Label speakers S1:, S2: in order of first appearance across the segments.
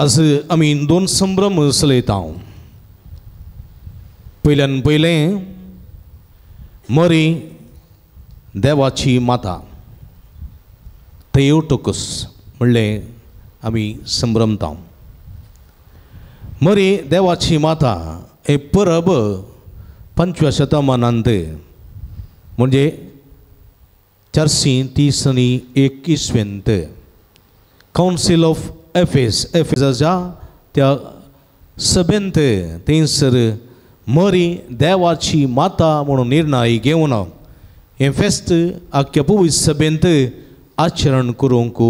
S1: आज आमी दोन संभ्रम चलयता. पयल्यान पयलें मरी देवाची माता थेयोटोकस म्हणलें आमी संभ्रमता. मरी देवाची माता हे परब 5व्या शतमानांत म्हणजे 431 काउन्सिल ऑफ एफेसाच्या त्या सभेंत थंयसर मरी देवाची माता म्हणून निर्णय घेवन हे फेस्त आख्या पवित्र सभेंत आचरण करूंक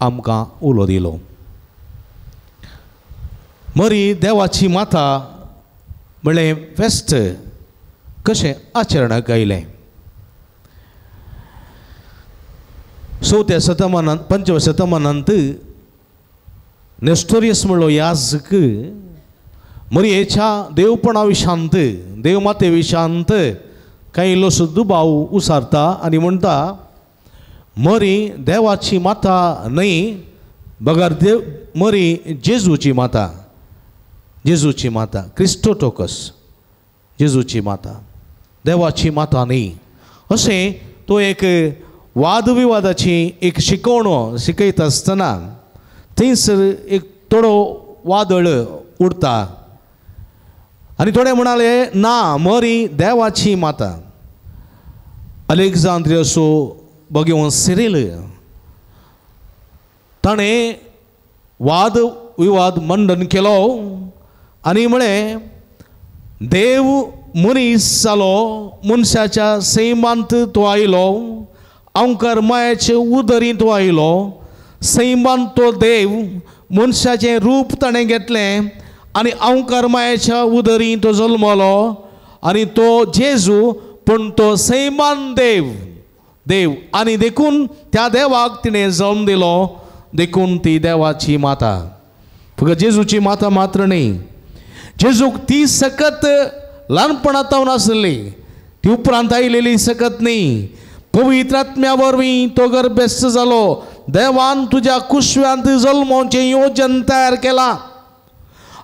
S1: आमकां उलो दिलो. मरी देवाची माता म्हणलें फेस्त कशें आचरणाक आयलें. 4व्या शतमानांत 5व्या शतमानांत नेस्टोरियस म्हणलो याजक मरयेच्या देवपणा विशांत देवमाते विशांत कांय इल्लोसो दुबाव उसारता आनी म्हणटा मरी देवाची माता न्हय बगार देव मरी जेजूची माता. जेजूची माता क्रिस्टोटोकस जेजूची माता देवाची माता न्हय अशें तो एक वादविवादाची एक शिकवणो शिकयता आसतना थंयसर एक थोडो वादळ उरता आनी थोडे म्हणाले ना मरी देवाची माता. अलेक्झांद्रियाचो भगवो सिरिल ताणें वाद विवाद मंडन केलो आनी म्हळें देव मनीस जालो मनशाच्या सैमांत तो आयलो अंकार मायाचे उदरींत तो आयलो सैमांत तो देव मनशाचें रूप ताणें घेतलें आनी अंकार मायाच्या उदरींत तो जल्मलो आनी तो जेजू पूण तो सैमान देव देव आनी देखून त्या देवाक तिणें जल्म दिलो देखून ती देवाची माता. फकत जेजूची माता मात्र न्ही जेजूक ती सकत ल्हानपणांतावन आसली ती उपरांत आयलेली सकत न्ही. पवित्र आत्म्या वरवीं तो गर्भस्थ जालो. देवान तुज्या कुशव्यांत जल्मोवचें येवजन तयार केलां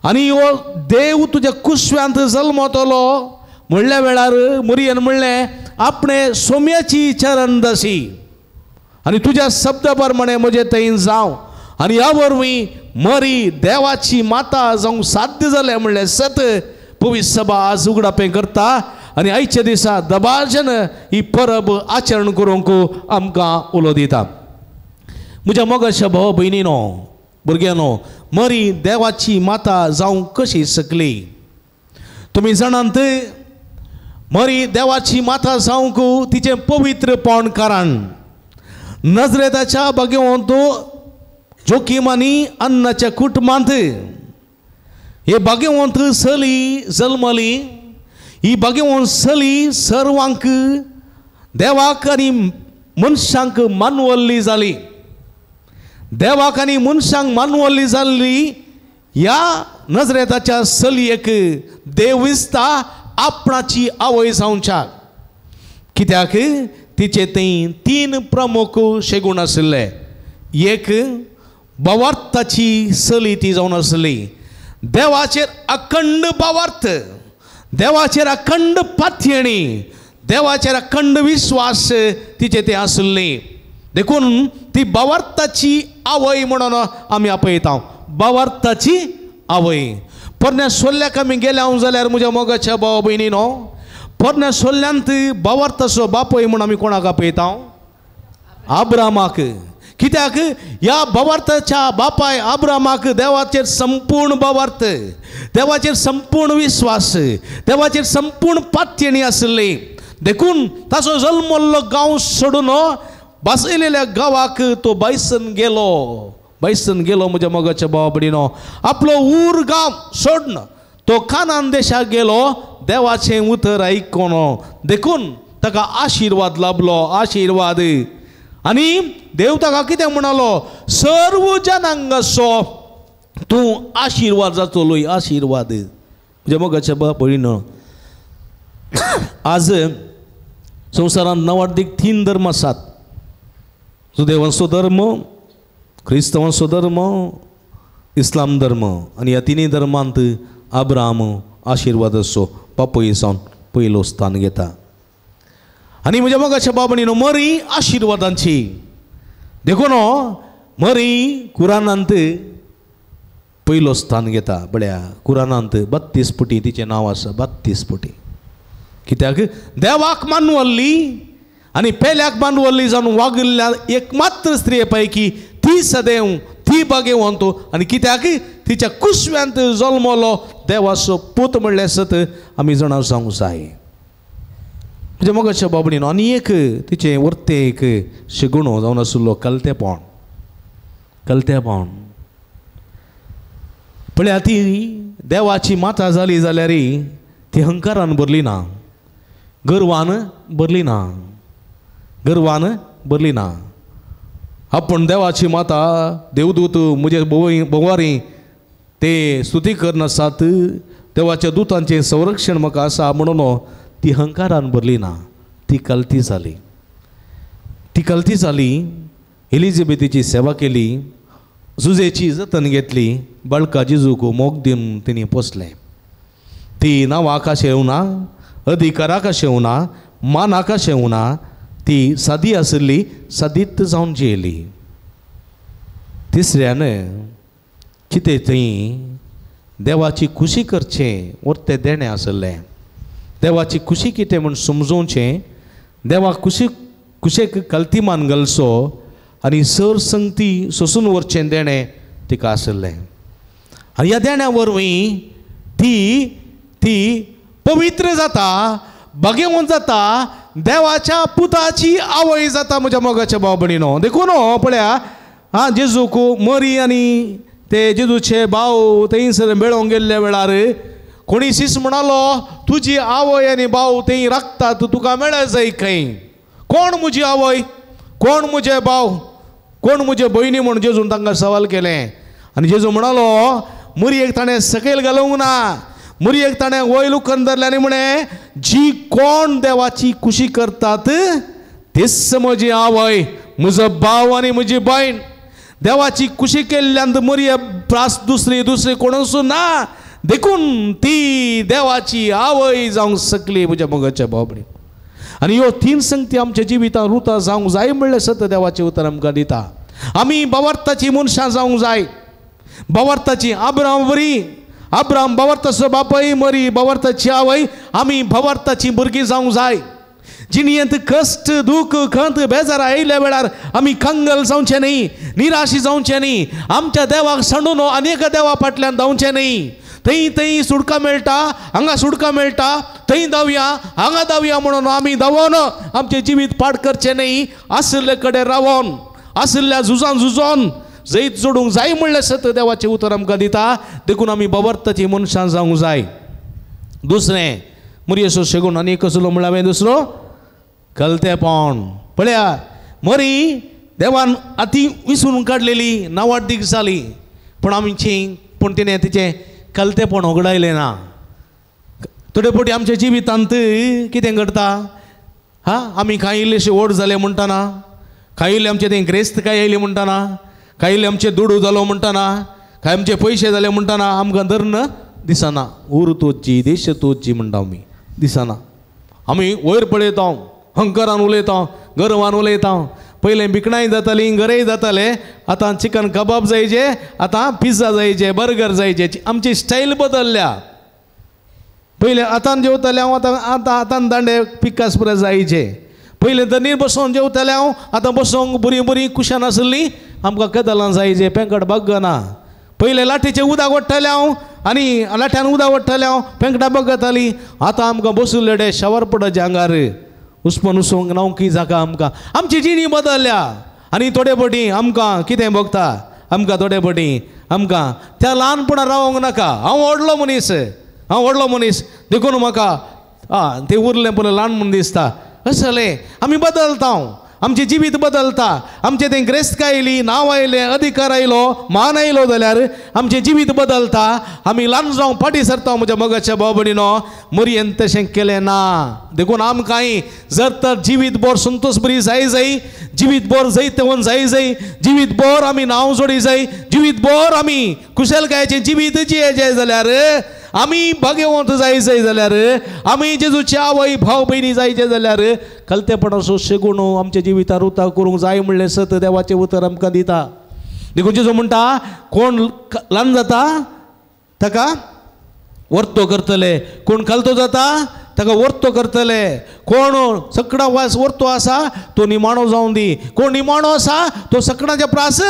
S1: आनी हो देव तुज्या कुशव्यांत जल्मतलो म्हणल्या वेळार मरियन म्हणलें आपणे सोम्याची चरण दशी आनी तुज्या शब्द प्रमाणे म्हजें थंय जावं आनी ह्या वरवीं मरी देवाची माता जावंक साध्य जालें म्हणलें सत पवित्र सभा आज उगडापें करता आनी आयच्या दिसा दबाजन ही परब आचरण करूंक आमकां उलो दिता. म्हज्या मोगाच्या भाव भयणीनो भुरग्यानो मरी देवाची माता जावंक कशी शकली. तुमी जाणात मरी देवाची माता जावंक तिचें पवित्रपण कारण नजरेताच्या भगवंत जोखीमानी अन्नाच्या कुटुंबांत हे भगवंत सली जल्मली ही भगवंत सली सर्वांक देवाक आनी मनशांक मानवल्ली जाली. देवाक आनी मनशांक मानवल्ली जाल्ली ह्या नजरेताच्या सलयेक देव दिसता आपणाची आवय जावच्या कित्याक तिचे थंय 3 प्रमुख शेगूण आशिल्ले. एक भावार्थाची सली ती जावन आसली. देवाचेर अखंड भावार्थ देवाचेर अखंड पातयेणी देवाचेर अखंड विश्वास तिचे ते आसली देखून ती भावार्थाची आवय म्हणून आमी आपयता. भावार्थाची आवय पोरण्या सोल्ल्याक आमी गेले हांव जाल्यार म्हज्या मोगाच्या भाव भयणीनो पोरण्या सोल्ल्यांत भावार्थाचो बापय म्हणून आमी कोणाक आपयता आब्रामाक. कित्याक ह्या भावार्थाच्या बापाय आब्रामाक देवाचेर संपूर्ण भावार्थ देवाचेर संपूर्ण विश्वास देवाचेर संपूर्ण पातयेणी आसली देखून ताचो जल्मल्लो गांव सोडून बसयलेल्या गांवाक तो बायसन गेलो म्हज्या मोगाच्या भावा भयणीनो आपलो ऊर गांव सोडून तो कानान देशाक गेलो देवाचें उतर आयकून देखून ताका आशिर्वाद लाभलो आशिर्वाद आनी देव ताका कितें म्हणलो सर्व जनांगाचो तूं आशिर्वाद जातलोय आशिर्वाद. म्हज्या मोगाच्या भावा भयणीनो आज संवसारांत 9 धर्म आसात. जुदेवांचो धर्म क्रिस्तवांचो धर्म इस्लाम धर्म आनी ह्या तिनूय धर्मांत अब्राहम आशिर्वादाचो बापूय जावन पयलो स्थान घेता. आनी म्हज्या मोगाच्या बाबणीनो मरी आशिर्वादांची देखून मरी कुरानांत पयलो स्थान घेता. बळ्या कुरानांत 32 फुटी तिचें नांव आसा. 32 फुटी. कित्याक देवाक मानवल्ली आनी पेल्याक मानवल्ली जावन वागल्ल्या एकमात्र स्त्रिये पैकी ती सदैव ती भाग्यवंत. आनी कित्याक तिच्या कुशव्यांत जल्मलो देवाचो पूत म्हणल्यार सत आमी जाणा जावंक जाय. म्हणजे मोगाच्या बाबडीन आनी एक तिचें वर्ते एक शिगुणो जावन आशिल्लो कलतेपण. कलतेपण पळया ती देवाची माता जाली जाल्यार ती अहंकारान भरली ना, गर्वान भरली ना, गर्वान भरली ना. आपण देवाची माता देवदूत म्हजे बोवारी ते स्तुती करनासात देवाच्या दुतांचें संरक्षण म्हाका आसा म्हणून ती अहंकारान भरली ना. ती कलती जाली. ती कलती जाली. एलिझाबेथीची सेवा केली, जुजेची जतन घेतली, बाळका जेजूक मोग दिवन तिणी पोसलें. ती नांवाक शेवना, अधिकाराक शेवना, मानाक शेवना. ती सादी आशिल्ली, सादीत जावन जियेली. तिसऱ्यान कितें थंय देवाची खुशी करचें वर्ते देणें आसलें. देवाची खुशी कितें म्हूण समजोवचें, देवा कुशेक कल्तीमान घालचो आनी सरसंगती सोसून व्हरचें देणें तिका आसलें. आनी ह्या देण्या वरवीं ती पवित्र जाता, भाग्यवंत जाता, देवाच्या पुताची आवय जाता. म्हज्या मोगाच्या भाव भयणीनो देखून पळया जेजूक मरी आनी ते जेजूचे भाव थंयसर मेळोंक गेल्ल्या वेळार कोणी शिस म्हणालो तुजी आवय आनी भाव थंय राखतात, तुका मेळ जाय खंय. कोण म्हजी आवय, कोण म्हजे भाव, कोण म्हजे भयणी म्हूण जेजून तांकां सवाल केलें. आनी जेजू म्हणालो मरयेक ताणें सकयल घालूंक ना, मरयेक ताणें वयर उखलून धरलें आनी म्हणे जी कोण देवाची खुशी करतात तेच म्हजी आवय, म्हजो भाव आनी म्हजी भयण. देवाची खुशी केल्ल्यान मरये प्रास दुसरी कोणूच ना. देखून ती देवाची आवय जावंक शकली म्हज्या मोगाच्या भावभयणी. आनी ह्यो 3 संगती आमच्या जिवितांत रुता जावंक जाय म्हणल्यार सत देवाचें उतर आमकां दिता. आमी भावार्थाची मनशां जावंक जाय. भावार्थाची अब्राहम बरी, अब्राहम भावार्थाचो बापूय, मरी भावार्थाची आवय. आमी भावार्थाची भुरगीं जावंक जाय. जिणयेंत कश्ट दुख खंत बेजार आयिल्ल्या वेळार आमी कंगल जावचें न्ही, निराशी जावचें न्ही. आमच्या देवाक सांडून अनेक देवा फाटल्यान धांवचें न्ही. थंय सुडका मेळटा, हांगा सुडका मेळटा, थंय धांवया, हांगा धांवया म्हणून आमी धांवोन आमचें जिवीत पाड करचें न्ही. आसले कडेन रावोन, आसल्या झुजोन जैत जोडूंक जाय म्हणल्यार सत देवाचें उतर आमकां दिता. देखून आमी भावार्थाची मनशां जावंक जाय. दुसरें मरयेचो शेगूण आनी एक कसलो म्हणल्यार हांवें दुसरो कलतेपण. पळया मरी देवान आती विसरून काडलेली, नावाडीक जाली, पूण तिणें तिचें कलतेपण उगडायलें ना. थोडे फावटी आमच्या जिवितांत कितें घडटा, आमी कांय इल्लेशे व्हड जाले म्हणटाना, कांय इल्ले आमचे थंय क्रेस्तकाय आयली म्हणटाना, कांय इल्ले आमचे दुडू जालो म्हणटाना, कांय आमचे पयशे जाले म्हणटाना आमकां धर्न दिसना. उर तोची देश तोची म्हणटा आमी, दिसना. आमी वयर पळयता, अहंकारान उलयता, गर्वान उलयता. पयलें भिकणाय जातालीं, गरय जाताले, आतां चिकन कबाब जायचे, आतां पिझ्झा जायचे, बर्गर जायचे. आमची स्टायल बदलल्या. पयलें आतां जेवताले हांव, आतां दांडे पिकास पुरे जायचे. पयलें धनीर बसोन जेवताले हांव, आतां बसोंक बरी कुशान आसली, आमकां कदलां जायचे, पेंकट बग्गना. पयलें लाठीचें उदक ओडटालें हांव आनी लाठ्यान उदक ओडटालें हांव, पेंकटां बगतालीं. आतां आमकां बसुल्ले शवर पडचे आंगार, उस्पन उसोंक नावकी जागा आमकां. आमची जिणी बदलल्या. आनी थोडे फावटी आमकां कितें भोगता, आमकां थोडे फावटी आमकां त्या ल्हानपणां रावोंक नाका. हांव व्हडलो मनीस देखून म्हाका तें उरलें पळय ल्हान म्हूण दिसता. असलें आमी बदलता. आमचे जिवीत बदलता आमचे ते ग्रेस्त आयली नांव आयलें अधिकार आयलो मान आयलो जाल्यार आमचें जिवीत बदलता आमी ल्हान जावं फाटीं सरता म्हज्या मोगाच्या भाव भयणीनो मरयेन तशें केलें ना देखून आमकांय जर तर जिवीत भर संतोश बरी जाय जिवीत भर जैतवन जाय जिवीत भर आमी नांव जोडी जाय जिवीत भर आमी कुशलकायेचें जिवीत जियेचें जाल्यार आमी भाग्यवंत जाय जाल्यार आमी जेजूचे आवय भाव भयणी जायचे जाल्यार कलतेपणाचो शेगूण आमच्या जिवितार उतार करूंक जाय म्हणलें सत देवाचें उतर आमकां दिता देखून जेजू म्हणटा कोण ल्हान जाता ताका वर्तो करतले कोण कलतो जाता ताका वर्तो करतले कोण सकडा वास वर्तो आसा तो निमाणो जावं दी कोण निमाणो आसा तो सकडाच्या प्रास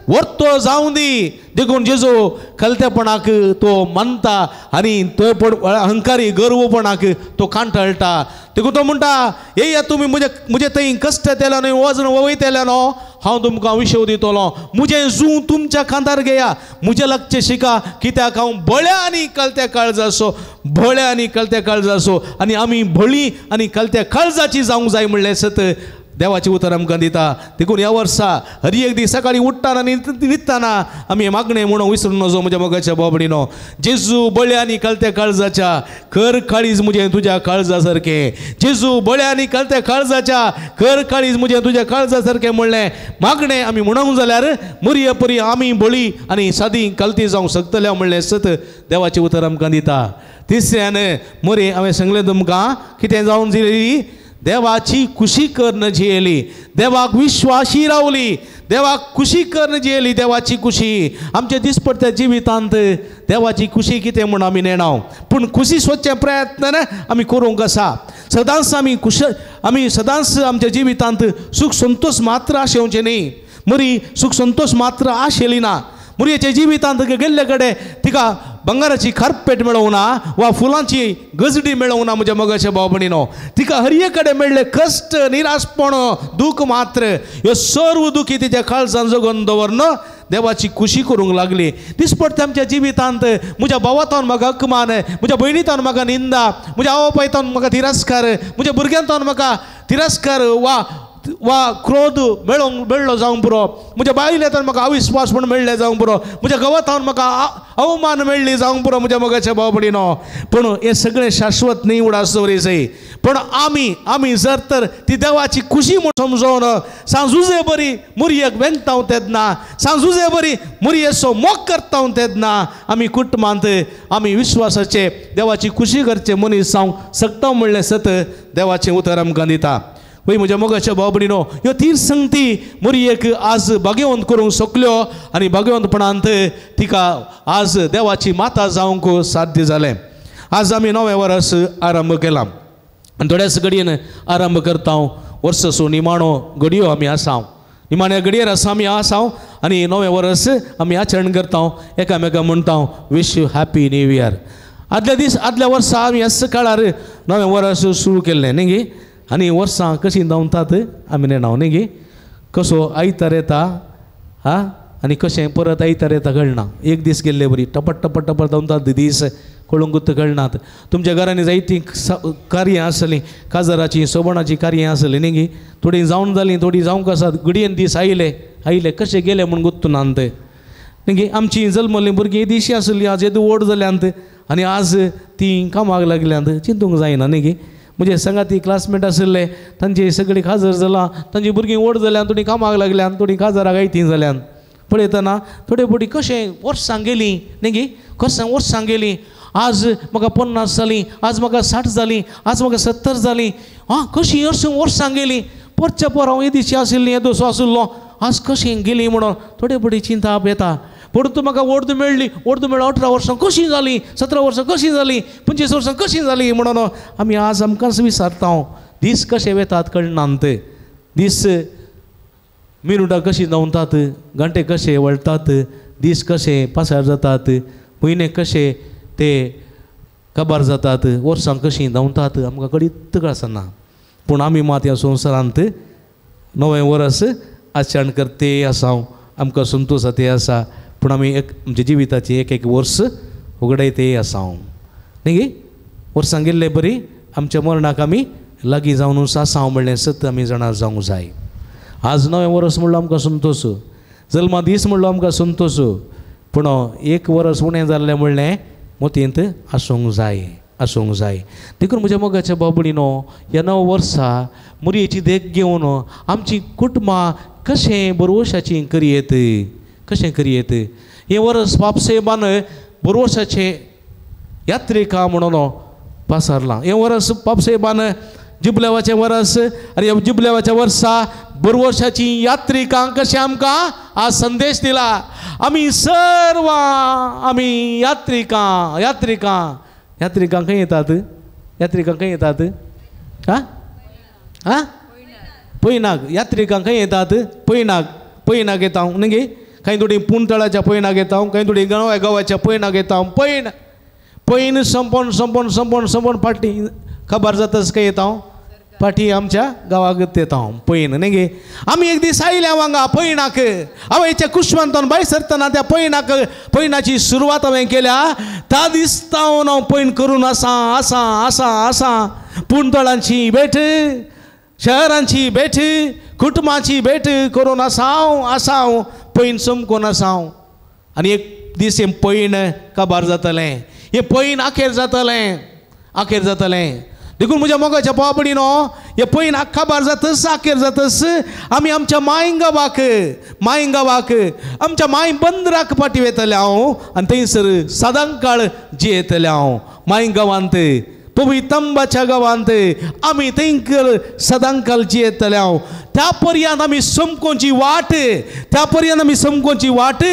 S1: वर्तो जावं दी देखून जेजू कलतेपणाक तो मानता आनी तो अहंकारी गर्वपणाक तो कांठळटा देखून तो म्हणटा येया तुमी म्हजे थंय कश्ट केल्या न्हय वजन वयतले न्हू हांव तुमकां विशव दितलो म्हजें जूं तुमच्या खांदार घेया म्हजें लक्ष शिका कित्याक हांव बळ्या आनी कलत्या काळजाचो बळ्या आनी कलत्या काळजाचो आनी आमी बळी आनी कलत्या काळजाची जावंक जाय म्हणलें सत देवाचें उतर आमकां दिता देखून ह्या वर्सा हर एक दीस सकाळीं उठ्ठाना न्हिदताना आमी मागणें म्हणून विसरून नजो म्हज्या मोगाच्या भाव भयणीनो जेजू बळ्या आनी कलत्या काळजाच्या कर काळीज म्हजें तुज्या काळजा सारकें जेजू बळ्या आनी कलत्या काळजाच्या कर काळीज म्हजें तुज्या काळजा सारकें म्हणलें मागणें आमी म्हणूंक जाल्यार मरये परी आमी बळी आनी सादी कलती जावंक शकतले म्हणलें सत देवाचें उतर आमकां दिता तिसऱ्यान मरे हांवें सांगलें तुमकां कितें जावन दिली देवाची खुशी करून जियेली देवाक विश्वासी रावली देवाक खुशी करून जियेली देवाची खुशी आमच्या दिसपट्ट्या जिवितांत देवाची खुशी कितें म्हूण आमी नेणाव पूण खुशी सोदचे प्रयत्न आमी करूंक आसा सदांच आमी सदांच आमच्या जिवितांत सुख संतोष मात्र आशेवचें न्ही मरी सुख संतोष मात्र आशेली ना मुरयेच्या जिवितांत गेल्ले कडेन तिका बंगाराची खारपेट मेळोंक ना वा फुलांची गजडी मेळोंक ना म्हज्या मोगाच्या भाव भयणीनो तिका हर एक कडेन मेळ्ळे कश्ट निराशपण दूख मात्र ह्यो सर्व दुखी तिच्या काळजांत जगोवन दवरन देवाची खुशी करूंक लागली दिसपट्टे आमच्या जिवितांत म्हज्या भावातान म्हाका अकमान म्हज्या भयणीतान म्हाका निंदा म्हज्या आवय बापायतान म्हाका तिरस्कार म्हज्या भुरग्यांतान म्हाका तिरस्कार वा क्रोध मेळ्ळो जावंक पुरो म्हज्या बायलेंतल्यान म्हाका अविस्वास म्हूण मेळ्ळें जावंक पुरो म्हज्या गांवांत म्हाका अवमान मेळ्ळी जावंक पुरो म्हज्या मोगाच्या भाव भयणीनो पूण हें सगळें शाश्वत न्ही उडास दवरीसय पूण आमी जर तर ती देवाची खुशी म्हूण समजोवन सांजुजे बरी मुरयेक वेंगताव तेदना सांजुजे बरी मुरयेचो मोग करताव तेदना आमी कुटुंबांत आमी विश्वासाचे देवाची खुशी करचे मनीस जावंक शकता म्हणलें सत देवाचें उतर आमकां दिता वय म्हज्या मोगाच्या भाव भयणीनो ह्यो तीन संगती मरयेक आज भाग्यवंत करूंक शकल्यो आनी भाग्यवंतपणांत तिका आज देवाची माता जावंक साध्य जालें आज आमी नवें वर्स आरंभ केलां आनी थोड्याच घडयेन आरंभ करता वर्ससो निमाणो घडयो आमी आसाव निमाण्या घडयेर आसा आमी आसाव आनी नवें वर्स आमी आचरण करता एकामेकाक म्हणटा wish you happy new year आदल्या वर्सा आमी ह्याच काळार नवें वर्स सुरू केल्लें न्ही गे आनी वर्सां कशीं धांवतात आमी नेणाव न्ही गे कसो आयतार येता आनी कशें परत आयतार येता कळना एक दीस गेल्ले बरी टपट टपट टपट धांवतात दीस कळूंकूच कळनात तुमच्या घरांनी जायतीं कार्यां आसलीं काजराची सोबणाची कार्यां आसलीं न्ही गे थोडीं जावन जालीं थोडीं जावंक आसात घडयेन दीस आयले कशें गेले म्हूण गुत्तुनांत न्ही गे आमचीं जल्मलीं भुरगीं दिशी आसलीं आज येदू व्हड जाल्यांत आनी आज तीं कामाक लागल्यांत चिंतूंक जायना न्ही गे म्हजे संगाती क्लासमेट आसले तांची सगळीं काजर जालां तांची भुरगीं व्हड जाल्यान थोडीं कामाक लागल्यान थोडीं काजराक आयतीं जाल्यान पळयतना थोडे फावटी कशें वर्सां गेलीं न्ही गे कशें वर्सां गेलीं आज म्हाका 50 जालीं आज म्हाका 60 जालीं आज म्हाका 70 जालीं कशीं हरशीं वर्सां गेलीं परच्या पर हांव येदीशी आशिल्लीं येदोसो आशिल्लो आज कशीं गेलीं म्हणून थोडे फावटी चिंता येता परतू म्हाका वर्द मेळ्ळी 18 वर्सां कशीं जालीं 17 वर्सां कशीं जालीं 25 वर्सां कशीं जालीं म्हणून आमी आज आमकांच विचारता दीस कशे वेतात कळनात दीस मिनटां कशीं धांवतात घंटे कशे वळटात दीस कशे पासार जातात म्हयने कशे ते काबार जातात वर्सां कशीं धांवतात आमकां कळीत कळसना पूण आमी मात ह्या संवसारांत नवें वर्स आचरण करते आसा आमकां संतोश ते आसा पूण आमी आमच्या जिविताची एक वर्स उगडायते आसा न्ही गे वर्सां गेल्ले बरी आमच्या मरणाक आमी लागीं जावन आसा म्हणलें सत आमी जाणा जावंक जाय आज नवें वर्स म्हणलो आमकां संतोश, जल्मा दीस म्हणलो आमकां संतोश, पूण एक वर्स उणें जाल्लें म्हणलें मोतींत आसूंक जाय. देखून म्हज्या मोगाच्या बाबडीनो, ह्या नव वर्सा मुरयेची देख घेवन आमची कुटुंबां कशें बरवशाची करियेत. हें वर्स बापसेबान बरवशाचें यात्रिका म्हणून पासारलां. हें वर्स बापसेबान जुबलेवाचें वर्स, आनी ह्या जुबलेवाच्या वर्सा बरवशाची यात्रिकांक कशें आमकां आज संदेश दिला. आमी सर्व आमी यात्रिकां खंय येतात? हां पैनाक. यात्रिकां खंय येतात? पैनाक येता न्ही. खंय थोडी पुंतळाच्या पैनाक येता, खंय थोडी गांवाच्या पैनाक येता. पैन संपोन फाटी खबर जाताच काय येता फाटी आमच्या गांवाक येता पैन न्ही. आमी एक दीस आयल्या हांगा पैनाक. आवयच्या कुशवंतान भायर सरतना त्या पैनाची सुरवात हांवें केल्या. त्या दिसतावन हांव पैन करून आसा पुंतळांची भेट, शहरांची भेट, कुटुंबाची भेट करून आसा पैन समकोन आसा. आनी एक दीस हें पैन काबार जातलें, हें पैन आखेर जातलें. देखून म्हज्या मोगाच्या बाबडीनो, हे पैन काबार जातस आखेर जातस आमी आमच्या मायंग गांवाक आमच्या माय बंदराक पाटी वयतले हांव, आनी थंयसर सदां काळ जियेतले हांव. माय गांवांत, पवित्रंबाच्या गांवांत आमी थंय सदां काळ जियेतले हांव. त्या पर्यंत आमी समकोची वाट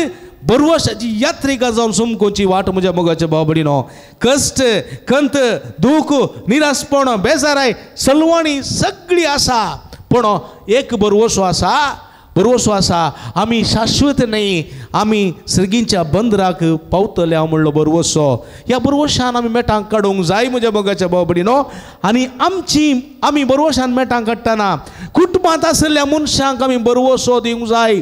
S1: बरवशाची यात्रिका जावन समकोची वाट म्हज्या मोगाच्या बाबडीनो. कश्ट, खंत, दूख, निराशपण, बेजाराय, सलवणी सगळी आसा, पूण एक बरवसो आसा. आमी शाश्वत न्ही, आमी सर्गींच्या बंदराक पावतले हांव म्हणलो बरवसो. ह्या बरवशान आमी मेटांक काडूंक जाय म्हज्या मोगाच्या बाबडीनो. आनी आमी बरवशान मेटांक काडटना कुटुंबांत आशिल्ल्या मनशांक आमी बरवसो दिवंक जाय.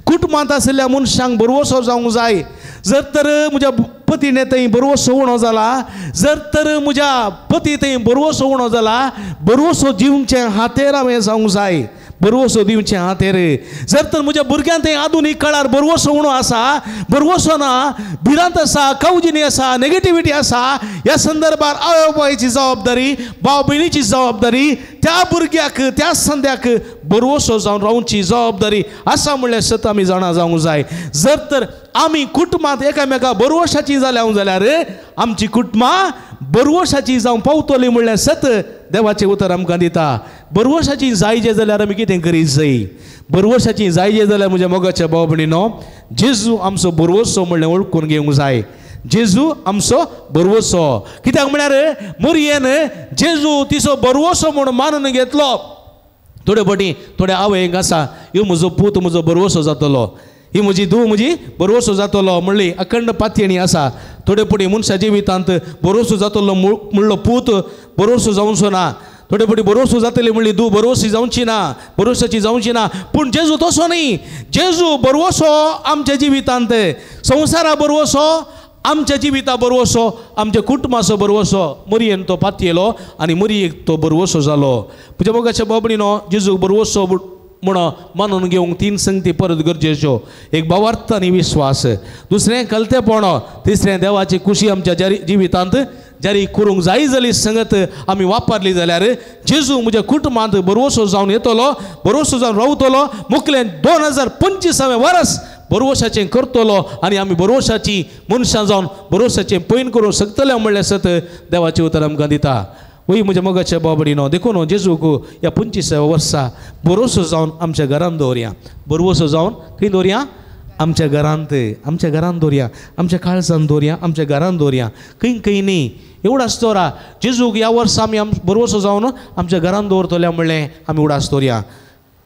S1: कुटुंबांत आशिल्ल्या मनशांक बरवसो जावंक जाय. जर तर म्हज्या पतीने थंय बरवसो उणो जाला, जर तर म्हज्या पती थंय बरवसो उणो जाला, बरवसो दिवचें हातेर हांवें जावंक जाय. जर तर म्हज्या भुरग्यांक थंय आधुनीक काळार बरवसो उणो आसा, बरवसो ना, भिरांत आसा, कावजिनी आसा, नेगेटिविटी आसा, ह्या संदर्भात आवय बापायची जबाबदारी, भाव भयणीची जबाबदारी, त्या भुरग्याक त्या संद्याक बरवसो जावन रावची जबाबदारी आसा म्हणल्यार सत आमी जाणा जावंक जाय. जर तर आमी कुटुंबांत एकामेका बरवशाची जाल्यार आमची कुटुंबां बरवशाची जावं पावतली म्हणल्यार सत देवाचें उतर आमकां दिता. बरवशाची जायजे जाल्यार आमी कितें करीत जाय? बरवशाची जायजे जाल्यार म्हज्या मोगाच्या भाव भयणीनो, जेजू आमचो बरवसो म्हणलें ओळखून घेवंक जाय. जेजू आमचो बरवसो. कित्याक म्हळ्यार मुरयेन जेजू तिचो बरवसो म्हणून मानून घेतलो. थोडे फावटी थोड्या आवयक आसा, ह्यो म्हजो पूत म्हजो बरवसो जातलो, ही म्हजी धूव म्हजी बरवसो जातलो म्हणली अखंड पातयणी आसा. थोडे फावटी मनशा जिवितांत बरवसो जातलो म्हणलो पूत बरवसो जावचो ना. थोडे फावटी बरवसो जातली म्हणली धूव बरवशी जावची ना, बरवशाची जावची ना. पूण जेजू तसो न्ही. जेजू बरवसो आमच्या जिवितांत, संवसारा बरवसो, आमच्या जिविता बरवसो, आमच्या कुटुंबाचो बरवसो. मुरयेन तो पातयेलो आनी मुरयेक तो बरवसो जालो. म्हज्या मोगाच्या बाबडीनो, जेजूक बरवसो म्हणून मानून घेवंक तीन संगती परत गरजेच्यो. एक भावार्थ आनी विश्वास, दुसरें कलतेपण, तिसरें देवाची खुशी आमच्या जिवितांत जारी करूंक जाय जाली संगत आमी वापरली जाल्यार जेजू म्हज्या कुटुंबांत बरवसो जावन येतलो, बरवसो जावन रावतलो. मुखलें 2025वें वर्स बरवशाचें करतलो आनी आमी बरवशाची मनशां जावन बरवशाचें पैन करूंक शकतले म्हणल्यार सत देवाचें उतर आमकां दिता. वय म्हज्या मोगाच्या बाबडीनो, देखून जेजूक ह्या 25व्या वर्सा बरवसो जावन आमच्या घरांत दवरया. बरवसो जावन खंय दवरया? आमच्या घरांत दवरया, आमच्या काळजांत दवरया, आमच्या घरांत दवरया. खंय न्ही, एवढाच दवरा. जेजूक ह्या वर्सा आमी बरवसो जावन आमच्या घरांत दवरतले म्हणलें आमी उडास दवरया.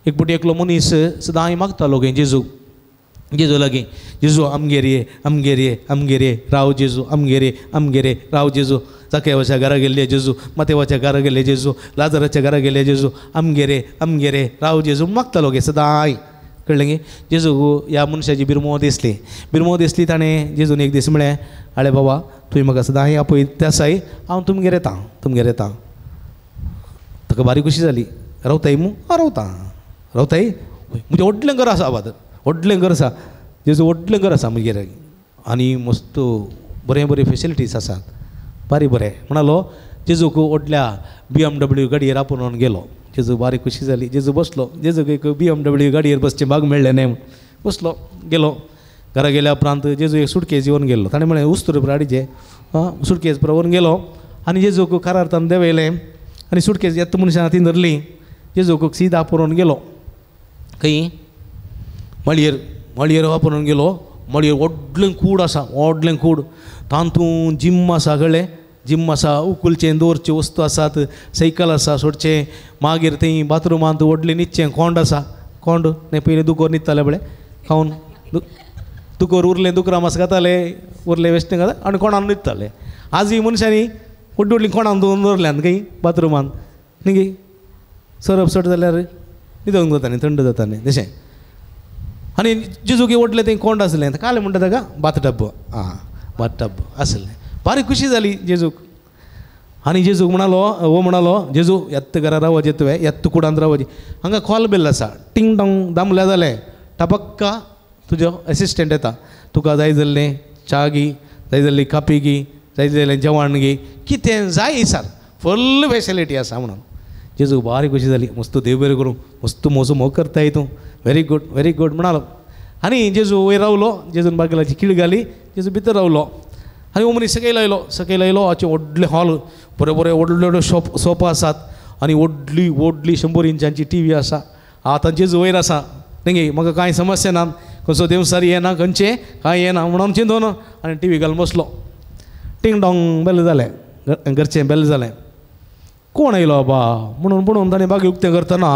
S1: एक फावटी एकलो मनीस सदां हांवें मागतालो गे जेजू लागीं, जेजू आमगेरे राव जेजू, आमगेरे राव जेजू. जाकेवाच्या घरा गेल्ले जेजू, मातेवाच्या घरा गेले जेजू, लाजराच्या घरा गेले जेजू, आमगेरे राव जेजू मागतालो गे सदां. कळ्ळें गे? जेजू ह्या मनशाची बिरमो दिसली ताणें जेजून एक दीस म्हळें, आळे बाबा तुवें म्हाका सदां आपय त्या साय, हांव तुमगेर येतां. ताका बारीक कशी जाली, रावताय मू? रावताय. म्हणजे व्हडलें घर आसा बाद व्हडलें घर आसा जेजू व्हडलें घर आसा म्हगेर आनी मस्त बरे फेसिलिटीज आसात बरें म्हणालो जेजूक व्हडल्या BMW गाडयेर आपोवन गेलो जेजू बारी खुशी जाली जेजू बसलो जेजूक एक BMW गाडयेर बसचें भाग मेळ्ळें न्ही बसलो गेलो घरा गेल्या उपरांत जेजू एक सुटकेस येवन गेलो ताणें म्हळें उस्तूर गाडीचे सुटकेस व्हरून गेलो आनी जेजूक खऱ्या अर्थान देंवयलें आनी सुटकेस येता मनशां ती धरली जेजूक सीदा आपोवन गेलो खंय मळयेर आपोवन गेलो मळयेर व्हडलें कूड आसा व्हडलें कूड तातूंत जिम आसा कळ्ळें जिम आसा उखलचें दवरच्यो वस्तू आसात सायकल आसा सोडचें मागीर थंय बाथरुमांत व्हडलें न्हिदचें कोंड आसा कोंड न्ही पयलीं दुकोर न्हिदताले बळे खावन दुकोर उरलें दुकरां मातशें घाताले उरलें वेस्टें घाता आनी कोणान न्हिदताले आजूय मनशांनी व्हडलीं व्हडलीं कोणान दवरल्यान खंय बाथरुमांत न्ही गे सरप सट जाल्यार न्हिदोंक जाता न्ही थंड जाता न्ही तशें आनी जेजूक व्हडलें थंय कोंड आसलें काले म्हणटा ताका बाथटब बाथटब आसलें बारी खुशी जाली जेजूक आनी जेजूक म्हणालो जेजू येत्त घरा रावचे तुवें येत्त कुडांत रावचे हांगा कॉल बेल आसा टिंग टॉंग दामलें जालें टपक्का तुजो एसिस्टंट येता तुका जाय जाल्लें च्या गी जाय जाल्ली कापी गी जाय जाल्लें जेवण गी कितें जाय सर फुल्ल फेसिलिटी आसा म्हणून जेजूक बारी खुशी जाली मस्त देव बरें करूं मस्त मोग करताय तूं व्हेरी गूड म्हणालो आनी जेजू वयर रावलो जेजून बागलाची खिळ घाली जेजू भितर रावलो आनी हो मनीस सकयल आयलो हाचे व्हडले हॉल बरे व्हडले सोफा आसात आनी व्हडली 100 इंचांची TV आसा आतां जेजू वयर आसा न्ही म्हाका कांय समस्या ना खंयचो देवसार येना खंयचें कांय येना म्हणून चिंतून आनी TV घालून बसलो टिंग डॉंग बेल जालें घरचें बेल जालें कोण आयलो बाबा म्हणून ताणें बागी उक्तें करतना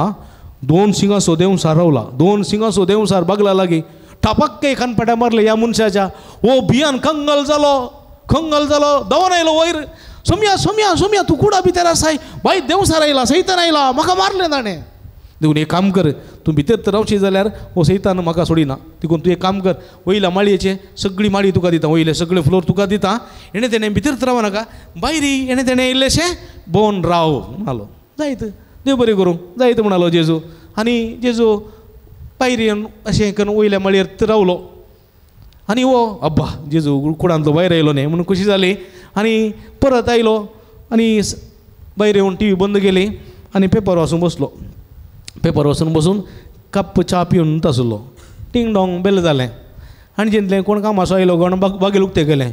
S1: 2 सिंगासो देवसार रावला 2 सिंगासो देवसार बागला लागीं टपक्के खानपाट्या मारले ह्या मनशाच्या ओ भियान खंगल जालो दवन आयलो वयर सोम्या तूं कुडा भितर आसाय बाय देवसार आयला सैतान आयला म्हाका मारलें ताणें देखून एक काम कर तूं भितर तर रावशी जाल्यार हो सैतान म्हाका सोडिना देखून तूं एक काम कर वयल्या माळयेचे सगळी माळी तुका दिता वयले सगळे फ्लोर तुका दिता एणे तेणें भितर तर रावं नाका भायरी एणे तेणें इल्लेशें बोन राव म्हणालो जायत देव बरें करूं जायत म्हणालो जेजू आनी जेजू भायर येवन अशें करून वयल्या माळयेर रावलो आनी हो अब्बा जेजू कुडांतलो भायर आयलो न्ही म्हणून खुशी जाली आनी परत आयलो आनी भायर येवन TV बंद केली आनी पेपर वाचून बसून कप च्या पिवन आसलो टिंग डॉंग बेल जालें आनी चिंतलें कोण कामाचो आयलो कोण बागेल उक्तें केलें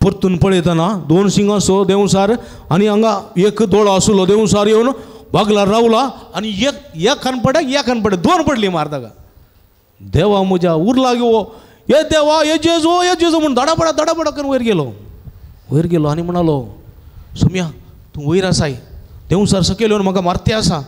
S1: परतून पळयतना 2 सिंगासो देवसार आनी हांगा एक दोळो आसलो देवसार येवन बागलार रावला आनी एक खानपड्याक 2 पडली मार ताका देवा म्हज्या उरला गो ये देवा ये जेजू म्हूण धडापडा करून वयर गेलो आनी म्हणालो सोम्या तूं वयर आसाय देवसार सकयल येवन म्हाका मारते आसा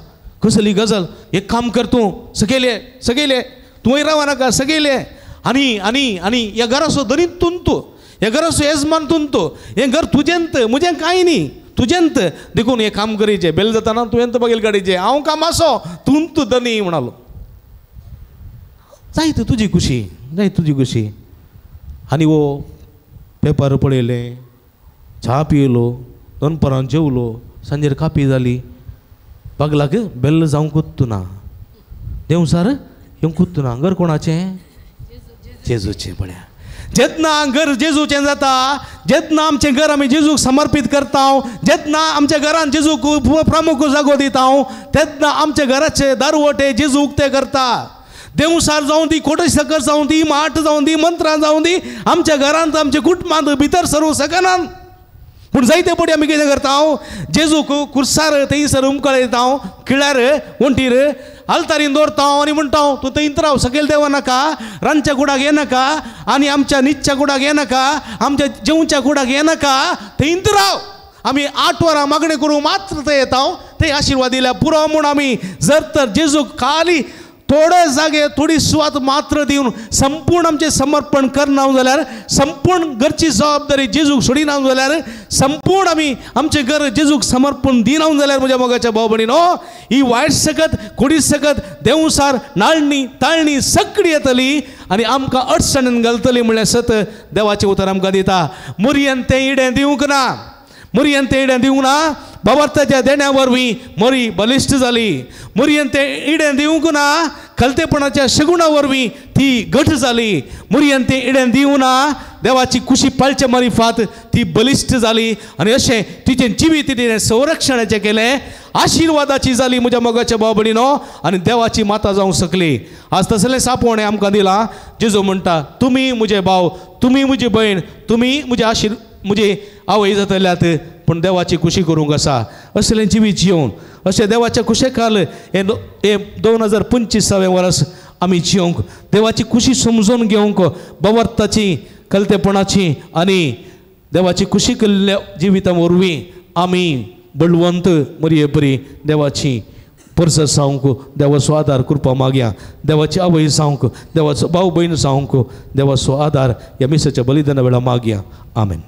S1: कसली गजाल एक काम कर तूं सकयले तूं वयर रावा नाका सकयले आनी ह्या घराचो दनीत तूं ह्या घराचो येजमान तूं हें घर तुजेंत म्हजें कांय न्ही तुजेंत देखून हें काम करीचें बेल जाताना तुवेंत बागेल काडीचें हांव कामाचो तूं धनी म्हणालो जायत तुजी खुशी आनी वो पेपर पळयलें च्या पियेलो दनपरां जेवलो सांजेर कापी जाली बागलाक बेल जावंकूच ना देवसार येवंकूच ना घर कोणाचें जेजूचें पळया जेन्ना घर जेजूचें जाता जेन्ना आमचें घर आमी जेजूक समर्पीत करता जेन्ना आमच्या घरान जेजूक प्रमुख जागो दिता तेन्ना आमच्या घराचे दारवटे जेजू उक्ते करता देवसार जावं दी कोटश सकस जावं दी माठ जावं दी मंत्रां जावं दी आमच्या घरांत आमच्या कुटुंबांत भितर सरूं शकनात पूण जायते पटी आमी कितें करता जेजूक कुर्सार थंयसर उमकळयता खिळ्यार वंटीर आल्तारीन दवरता आनी म्हणटा तूं थंयत राव सकयल देवा नाका रांदच्या कुडाक येनाका आनी आमच्या न्हिदच्या कुडाक येनाका आमच्या जेवच्या कुडाक येनाका थंयत राव आमी 8 वरां मागणी करूं मात्र थंय येता थंय आशिर्वाद दिल्या पुरो म्हूण आमी जर तर जेजूक खाली थोडे जागे थोडी सुवात मात्र दिवन संपूर्ण आमचें समर्पण करना जाल्यार संपूर्ण घरची जबाबदारी जेजूक सोडिना जाल्यार संपूर्ण आमी आमचें घर जेजूक समर्पण दिना जाल्यार म्हज्या मोगाच्या भाव भयणीनो ही वायट सकत कोडी सकत देवसार नाळणी ताळणी सगळी येतली आनी आमकां अडचणीन घालतली म्हणल्यार सत देवाचें उतर आमकां दिता मुरयेन तें इडें दिवंक ना बाबार्थाच्या देण्या वरवीं मरी बलिश्ट जाली. मरयेन ते इडें दिवंक ना, खलतेपणाच्या शगुणा वरवीं ती घट जाली. मरयेन ते इडें दिवं ना, देवाची कुशी पाळच्या मारिफात ती बलिश्ट जाली. आनी अशें तिचें जिवीत तिणें संरक्षणाचें केलें, आशिर्वादाची जाली म्हज्या मोगाच्या भाव भयणीनो, आनी देवाची माता जावंक शकली. आज तसलें सापोण आमकां दिलां. जेजू म्हणटा, तुमी म्हजे भाव, तुमी म्हजी भयण, तुमी म्हजी आवय जातल्यात, पूण देवाची कुशी करूंक आसा. असलें जिवीत जियोवन अशें देवाच्या कुशे खाल हे 2025 वर्स आमी जियोंक, देवाची कुशी समजून घेवंक, बवर्ताची कलतेपणाची आनी देवाची कुशी केल्ल्या जिविता वरवीं आमी बळवंत मरये बरी देवाची परस जावंक, देवाचो आदार कृपा मागया. देवाची आवय जावंक, देवाचो भाव भयण जावंक देवाचो आदार ह्या मिसाच्या बलिदाना वेळा मागया. आमेन.